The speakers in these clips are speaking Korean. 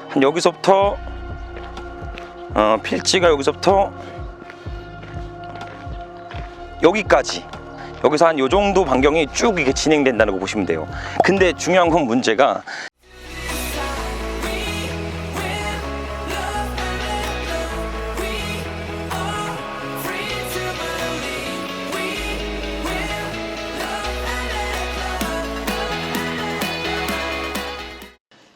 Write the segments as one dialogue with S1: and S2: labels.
S1: 한 여기서부터 필지가 여기서부터 여기까지, 여기서 한 요 정도 반경이 쭉 이게 진행된다는 거 보시면 돼요. 근데 중요한 건 문제가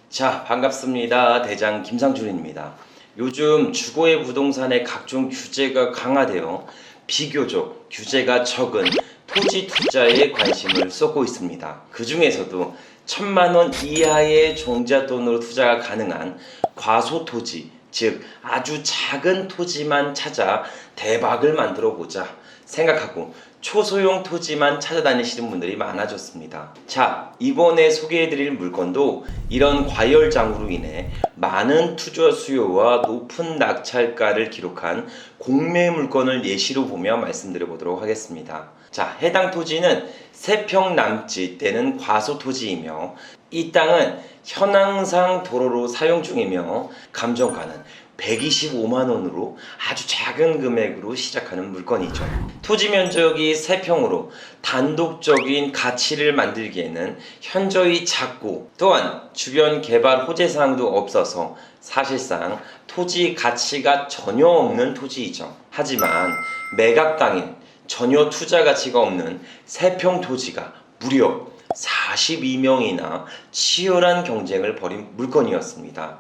S1: 자, 반갑습니다. 대장 김상준입니다. 요즘 주거의 부동산의 각종 규제가 강화되어 비교적 규제가 적은 토지 투자에 관심을 쏟고 있습니다. 그 중에서도 1,000만원 이하의 종잣돈으로 투자가 가능한 과소토지, 즉 아주 작은 토지만 찾아 대박을 만들어 보자 생각하고 초소형 토지만 찾아다니시는 분들이 많아졌습니다. 자, 이번에 소개해드릴 물건도 이런 과열장으로 인해 많은 투자 수요와 높은 낙찰가를 기록한 공매 물건을 예시로 보며 말씀드려 보도록 하겠습니다. 자, 해당 토지는 3평 남짓 되는 과소토지이며 이 땅은 현황상 도로로 사용 중이며 감정가는 125만원으로 아주 작은 금액으로 시작하는 물건이죠. 토지 면적이 3평으로 단독적인 가치를 만들기에는 현저히 작고 또한 주변 개발 호재사항도 없어서 사실상 토지 가치가 전혀 없는 토지이죠. 하지만 매각 당일 전혀 투자 가치가 없는 3평 토지가 무려 42명이나 치열한 경쟁을 벌인 물건이었습니다.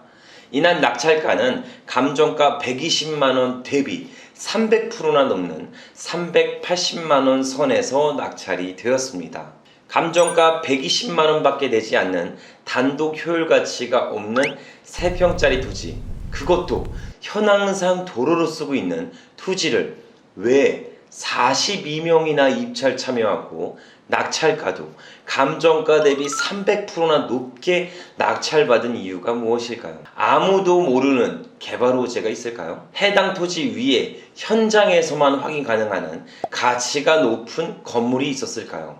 S1: 이날 낙찰가는 감정가 120만원 대비 300%나 넘는 380만원 선에서 낙찰이 되었습니다. 감정가 120만원 밖에 되지 않는 단독 효율 가치가 없는 3평짜리 토지, 그것도 현황상 도로로 쓰고 있는 토지를 왜 42명이나 입찰 참여하고 낙찰가도 감정가 대비 300%나 높게 낙찰받은 이유가 무엇일까요? 아무도 모르는 개발 호재가 있을까요? 해당 토지 위에 현장에서만 확인 가능한 가치가 높은 건물이 있었을까요?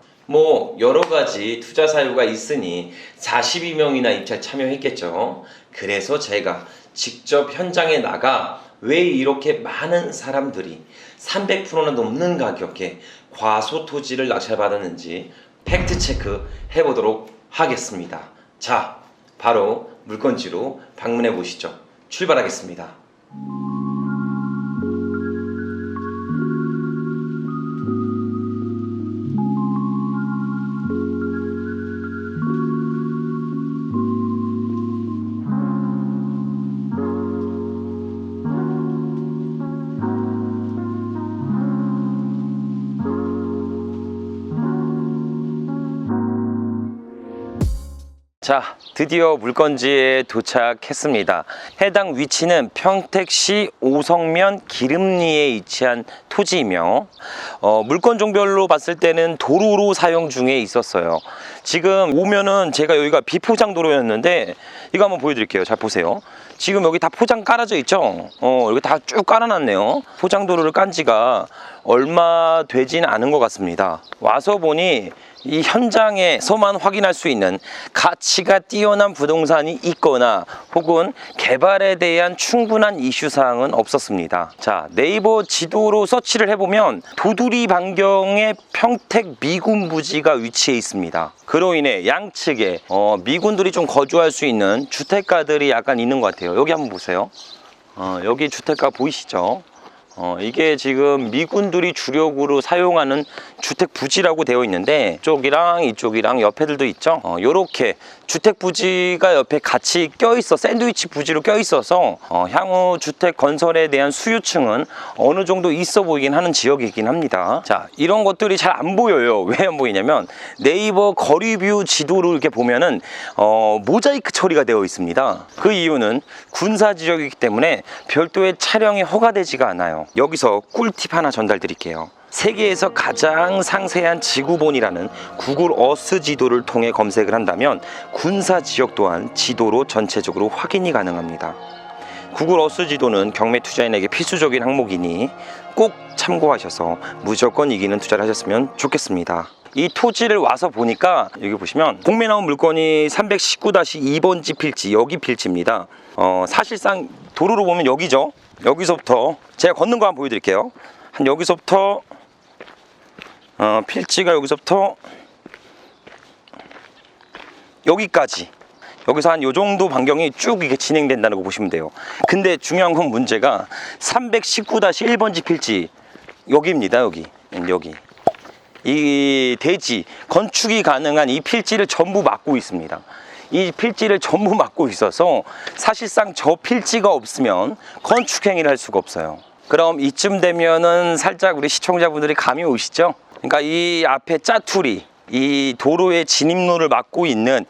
S1: 여러가지 투자 사유가 있으니 42명이나 입찰 참여했겠죠. 그래서 제가 직접 현장에 나가 왜 이렇게 많은 사람들이 300%나 넘는 가격에 과소토지를 낙찰받았는지 팩트체크 해보도록 하겠습니다. 자, 바로 물건지로 방문해 보시죠. 출발하겠습니다. 자, 드디어 물건지에 도착했습니다. 해당 위치는 평택시 오성면 기름리에 위치한 토지이며 물건 종별로 봤을 때는 도로로 사용 중에 있었어요. 지금 오면은 제가 여기가 비포장 도로였는데 이거 한번 보여드릴게요. 잘 보세요. 지금 여기 다 포장 깔아져 있죠. 여기 다 쭉 깔아놨네요. 포장 도로를 깐 지가 얼마 되진 않은 것 같습니다. 와서 보니 이 현장에서만 확인할 수 있는 가치가 뛰어난 부동산이 있거나 혹은 개발에 대한 충분한 이슈사항은 없었습니다. 자, 네이버 지도로 서치를 해보면 도두리 반경에 평택 미군 부지가 위치해 있습니다. 그로 인해 양측에 미군들이 좀 거주할 수 있는 주택가들이 약간 있는 것 같아요. 여기 한번 보세요. 여기 주택가 보이시죠? 이게 지금 미군들이 주력으로 사용하는 주택 부지라고 되어 있는데 이쪽이랑 이쪽이랑 옆에들도 있죠. 요렇게 주택 부지가 옆에 같이 껴있어 샌드위치 부지로 껴있어서 향후 주택 건설에 대한 수요층은 어느 정도 있어 보이긴 하는 지역이긴 합니다. 자, 이런 것들이 잘 안 보여요. 왜 안 보이냐면 네이버 거리뷰 지도로 이렇게 보면은 모자이크 처리가 되어 있습니다. 그 이유는 군사 지역이기 때문에 별도의 촬영이 허가되지가 않아요. 여기서 꿀팁 하나 전달드릴게요. 세계에서 가장 상세한 지구본이라는 구글 어스 지도를 통해 검색을 한다면 군사 지역 또한 지도로 전체적으로 확인이 가능합니다. 구글 어스 지도는 경매 투자인에게 필수적인 항목이니 꼭 참고하셔서 무조건 이기는 투자를 하셨으면 좋겠습니다. 이 토지를 와서 보니까 여기 보시면 공매 나온 물건이 319-2번지 필지, 여기 필지입니다. 사실상 도로로 보면 여기죠. 여기서부터 제가 걷는 거 한번 보여드릴게요. 한 여기서부터 필지가 여기서부터 여기까지, 여기서 한 요 정도 반경이 쭉 이게 진행된다는 거 보시면 돼요. 근데 중요한 건 문제가 319-1번지 필지 여기입니다. 여기 이 대지, 건축이 가능한 이 필지를 전부 막고 있습니다. 이 필지를 전부 막고 있어서 사실상 저 필지가 없으면 건축 행위를 할 수가 없어요. 그럼 이쯤 되면은 살짝 우리 시청자분들이 감이 오시죠? 그러니까 이 앞에 짜투리, 이 도로의 진입로를 막고 있는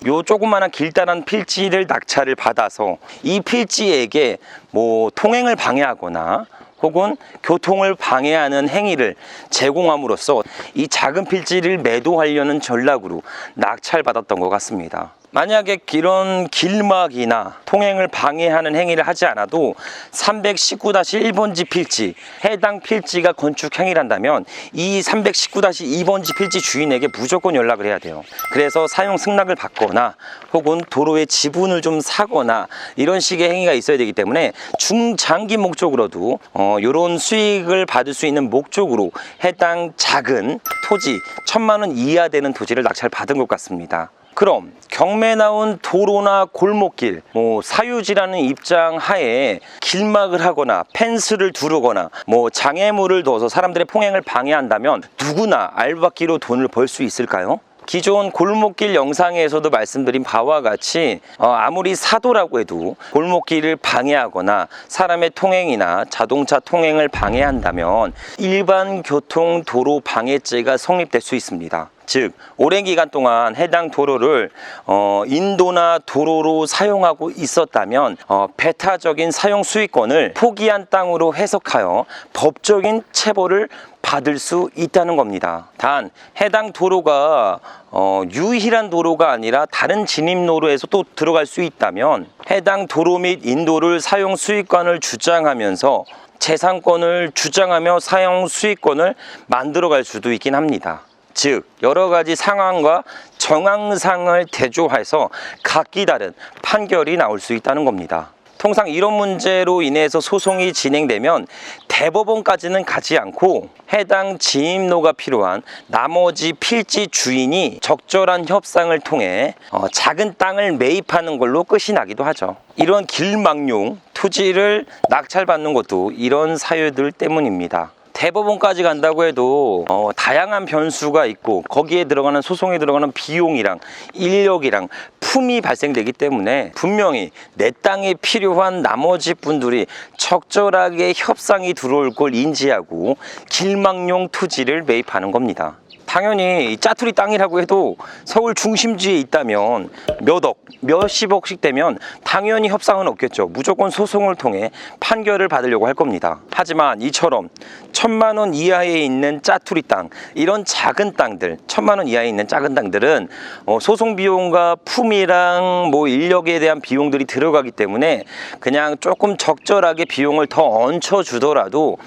S1: 요 조그마한 길다란 필지를 낙찰을 받아서 이 필지에게 뭐 통행을 방해하거나 혹은 교통을 방해하는 행위를 제공함으로써 이 작은 필지를 매도하려는 전략으로 낙찰받았던 것 같습니다. 만약에 이런 길막이나 통행을 방해하는 행위를 하지 않아도 319-1번지 필지, 해당 필지가 건축 행위란다면 이 319-2번지 필지 주인에게 무조건 연락을 해야 돼요. 그래서 사용 승낙을 받거나 혹은 도로의 지분을 좀 사거나 이런 식의 행위가 있어야 되기 때문에 중장기 목적으로도 이런 수익을 받을 수 있는 목적으로 해당 작은 토지 1,000만 원 이하 되는 토지를 낙찰받은 것 같습니다. 그럼 경매 나온 도로나 골목길, 사유지라는 입장 하에 길막을 하거나 펜스를 두르거나 장애물을 둬서 사람들의 통행을 방해한다면 누구나 알박기로 돈을 벌 수 있을까요? 기존 골목길 영상에서도 말씀드린 바와 같이 아무리 사도라고 해도 골목길을 방해하거나 사람의 통행이나 자동차 통행을 방해한다면 일반 교통 도로 방해죄가 성립될 수 있습니다. 즉 오랜 기간 동안 해당 도로를 인도나 도로로 사용하고 있었다면 배타적인 사용 수익권을 포기한 땅으로 해석하여 법적인 체벌을 받을 수 있다는 겁니다. 단 해당 도로가 유일한 도로가 아니라 다른 진입로로에서 또 들어갈 수 있다면 해당 도로 및 인도를 사용 수익권을 주장하면서 재산권을 주장하며 사용 수익권을 만들어갈 수도 있긴 합니다. 즉 여러 가지 상황과 정황상을 대조해서 각기 다른 판결이 나올 수 있다는 겁니다. 통상 이런 문제로 인해서 소송이 진행되면 대법원까지는 가지 않고 해당 진입로가 필요한 나머지 필지 주인이 적절한 협상을 통해 작은 땅을 매입하는 걸로 끝이 나기도 하죠. 이런 길막용 토지를 낙찰받는 것도 이런 사유들 때문입니다. 대법원까지 간다고 해도 다양한 변수가 있고 거기에 들어가는 소송에 들어가는 비용이랑 인력이랑 품이 발생되기 때문에 분명히 내 땅에 필요한 나머지 분들이 적절하게 협상이 들어올 걸 인지하고 길막용 토지를 매입하는 겁니다. 당연히 짜투리 땅이라고 해도 서울 중심지에 있다면 몇 억, 몇십억씩 되면 당연히 협상은 없겠죠. 무조건 소송을 통해 판결을 받으려고 할 겁니다. 하지만 이처럼 1,000만 원 이하에 있는 짜투리 땅, 이런 작은 땅들, 1,000만 원 이하에 있는 작은 땅들은 소송 비용과 품이랑 인력에 대한 비용들이 들어가기 때문에 그냥 조금 적절하게 비용을 더 얹혀주더라도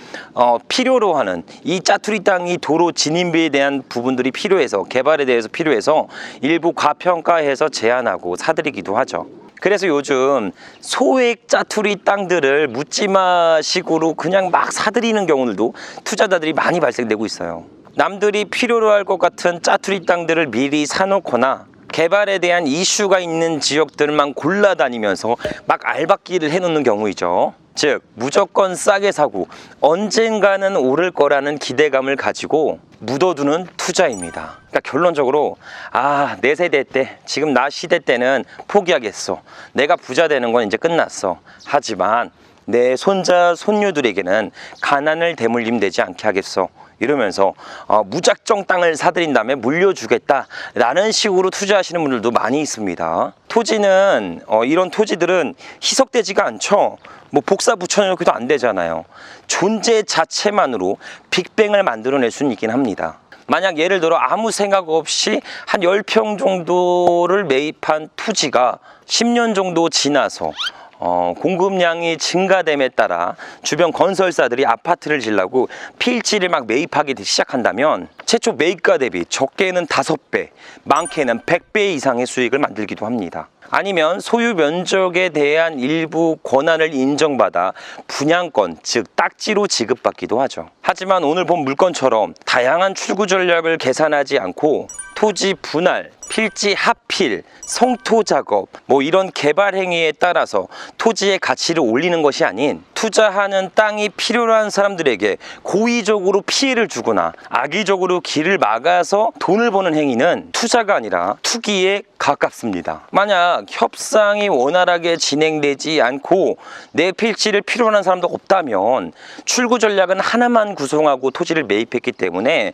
S1: 필요로 하는 이 짜투리 땅이 도로 진입에 대한 부분들이 필요해서 개발에 대해서 필요해서 일부 과평가해서 제한하고 사들이기도 하죠. 그래서 요즘 소액 짜투리 땅들을 묻지마식으로 그냥 막 사들이는 경우들도 투자자들이 많이 발생되고 있어요. 남들이 필요로 할 것 같은 짜투리 땅들을 미리 사놓거나 개발에 대한 이슈가 있는 지역들만 골라다니면서 막 알박기를 해놓는 경우이죠. 즉 무조건 싸게 사고 언젠가는 오를 거라는 기대감을 가지고 묻어두는 투자입니다. 그러니까 결론적으로 내 세대 때, 지금 나 시대 때는 포기하겠어. 내가 부자 되는 건 이제 끝났어. 하지만 내 손자 손녀들에게는 가난을 대물림 되지 않게 하겠어. 이러면서 무작정 땅을 사들인 다음에 물려주겠다라는 식으로 투자하시는 분들도 많이 있습니다. 토지는 이런 토지들은 희석되지가 않죠. 복사 붙여넣기도 안 되잖아요. 존재 자체만으로 빅뱅을 만들어낼 수는 있긴 합니다. 만약 예를 들어 아무 생각 없이 한 10평 정도를 매입한 토지가 10년 정도 지나서 공급량이 증가됨에 따라 주변 건설사들이 아파트를 지려고 필지를 막 매입하기 시작한다면 최초 매입가 대비 적게는 5배, 많게는 100배 이상의 수익을 만들기도 합니다. 아니면 소유 면적에 대한 일부 권한을 인정받아 분양권, 즉 딱지로 지급받기도 하죠. 하지만 오늘 본 물건처럼 다양한 출구 전략을 계산하지 않고 토지 분할, 필지 합필, 성토 작업, 이런 개발 행위에 따라서 토지의 가치를 올리는 것이 아닌 투자하는 땅이 필요로 한 사람들에게 고의적으로 피해를 주거나 악의적으로 길을 막아서 돈을 버는 행위는 투자가 아니라 투기에 가깝습니다. 만약 협상이 원활하게 진행되지 않고 내 필지를 필요로 한 사람도 없다면 출구 전략은 하나만 구성하고 토지를 매입했기 때문에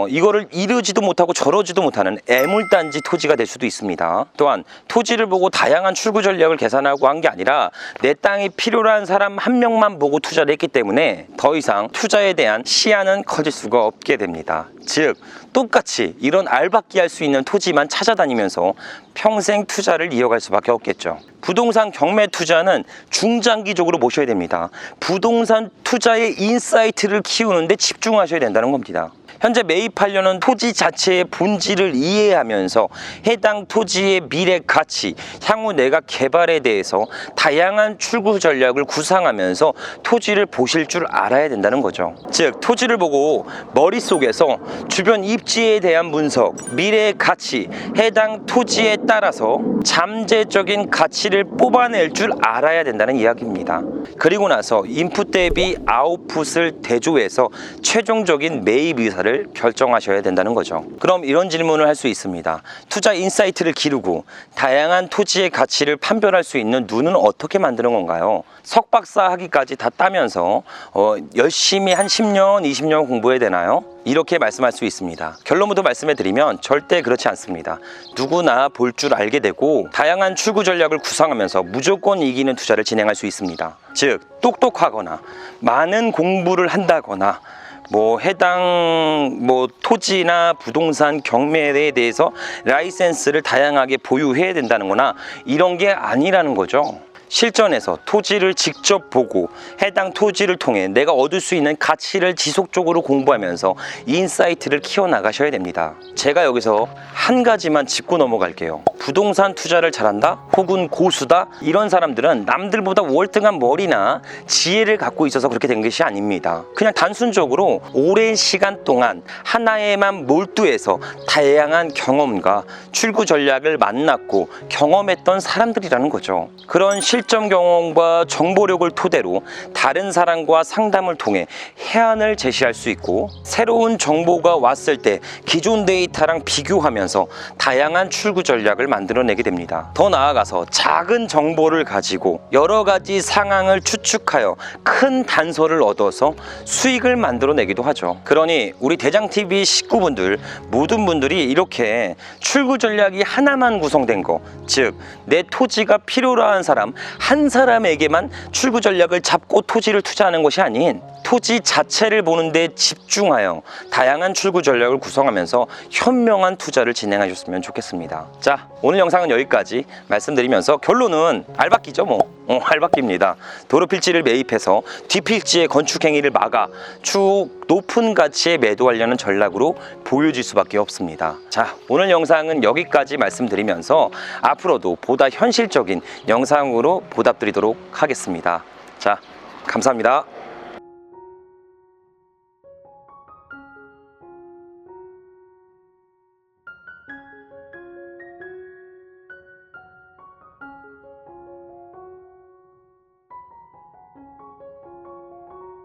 S1: 이거를 이러지도 못하고 저러지도 못하는 애물단지 토지가 될 수도 있습니다. 또한 토지를 보고 다양한 출구 전략을 계산하고 한 게 아니라 내 땅이 필요로 한 사람 한 명만 보고 투자를 했기 때문에 더 이상 투자에 대한 시야는 커질 수가 없게 됩니다. 즉 똑같이 이런 알박기 할 수 있는 토지만 찾아다니면서 평생 투자를 이어갈 수밖에 없겠죠. 부동산 경매 투자는 중장기적으로 보셔야 됩니다. 부동산 투자의 인사이트를 키우는데 집중하셔야 된다는 겁니다. 현재 매입하려는 토지 자체의 본질을 이해하면서 해당 토지의 미래 가치, 향후 내가 개발에 대해서 다양한 출구 전략을 구상하면서 토지를 보실 줄 알아야 된다는 거죠. 즉 토지를 보고 머릿속에서 주변 입지에 대한 분석, 미래의 가치, 해당 토지에 따라서 잠재적인 가치를 뽑아낼 줄 알아야 된다는 이야기입니다. 그리고 나서 인풋 대비 아웃풋을 대조해서 최종적인 매입 의사를 결정하셔야 된다는 거죠. 그럼 이런 질문을 할 수 있습니다. 투자 인사이트를 기르고 다양한 토지의 가치를 판별할 수 있는 눈은 어떻게 만드는 건가요? 석박사 학위까지 다 따면서 열심히 한 10년, 20년 공부해야 되나요? 이렇게 말씀할 수 있습니다. 결론부터 말씀해 드리면 절대 그렇지 않습니다. 누구나 볼 줄 알게 되고 다양한 출구 전략을 구상하면서 무조건 이기는 투자를 진행할 수 있습니다. 즉 똑똑하거나 많은 공부를 한다거나 해당 토지나 부동산 경매에 대해서 라이센스를 다양하게 보유해야 된다는 거나 이런 게 아니라는 거죠. 실전에서 토지를 직접 보고 해당 토지를 통해 내가 얻을 수 있는 가치를 지속적으로 공부하면서 인사이트를 키워나가셔야 됩니다. 제가 여기서 한 가지만 짚고 넘어갈게요. 부동산 투자를 잘한다? 혹은 고수다? 이런 사람들은 남들보다 월등한 머리나 지혜를 갖고 있어서 그렇게 된 것이 아닙니다. 그냥 단순적으로 오랜 시간 동안 하나에만 몰두해서 다양한 경험과 출구 전략을 만났고 경험했던 사람들이라는 거죠. 그런 실전 경험과 정보력을 토대로 다른 사람과 상담을 통해 해안을 제시할 수 있고 새로운 정보가 왔을 때 기존 데이터랑 비교하면서 다양한 출구 전략을 만들어내게 됩니다. 더 나아가서 작은 정보를 가지고 여러 가지 상황을 추측하여 큰 단서를 얻어서 수익을 만들어내기도 하죠. 그러니 우리 대장TV 식구분들 모든 분들이 이렇게 출구 전략이 하나만 구성된 거, 즉 내 토지가 필요로 한 사람 한 사람에게만 출구 전략을 잡고 토지를 투자하는 것이 아닌 토지 자체를 보는데 집중하여 다양한 출구 전략을 구성하면서 현명한 투자를 진행하셨으면 좋겠습니다. 자, 오늘 영상은 여기까지 말씀드리면서 결론은 알박기죠. 알박기입니다. 도로 필지를 매입해서 뒷필지의 건축 행위를 막아 추후 높은 가치에 매도하려는 전략으로 보여질 수밖에 없습니다. 자, 오늘 영상은 여기까지 말씀드리면서 앞으로도 보다 현실적인 영상으로 보답드리도록 하겠습니다. 자, 감사합니다.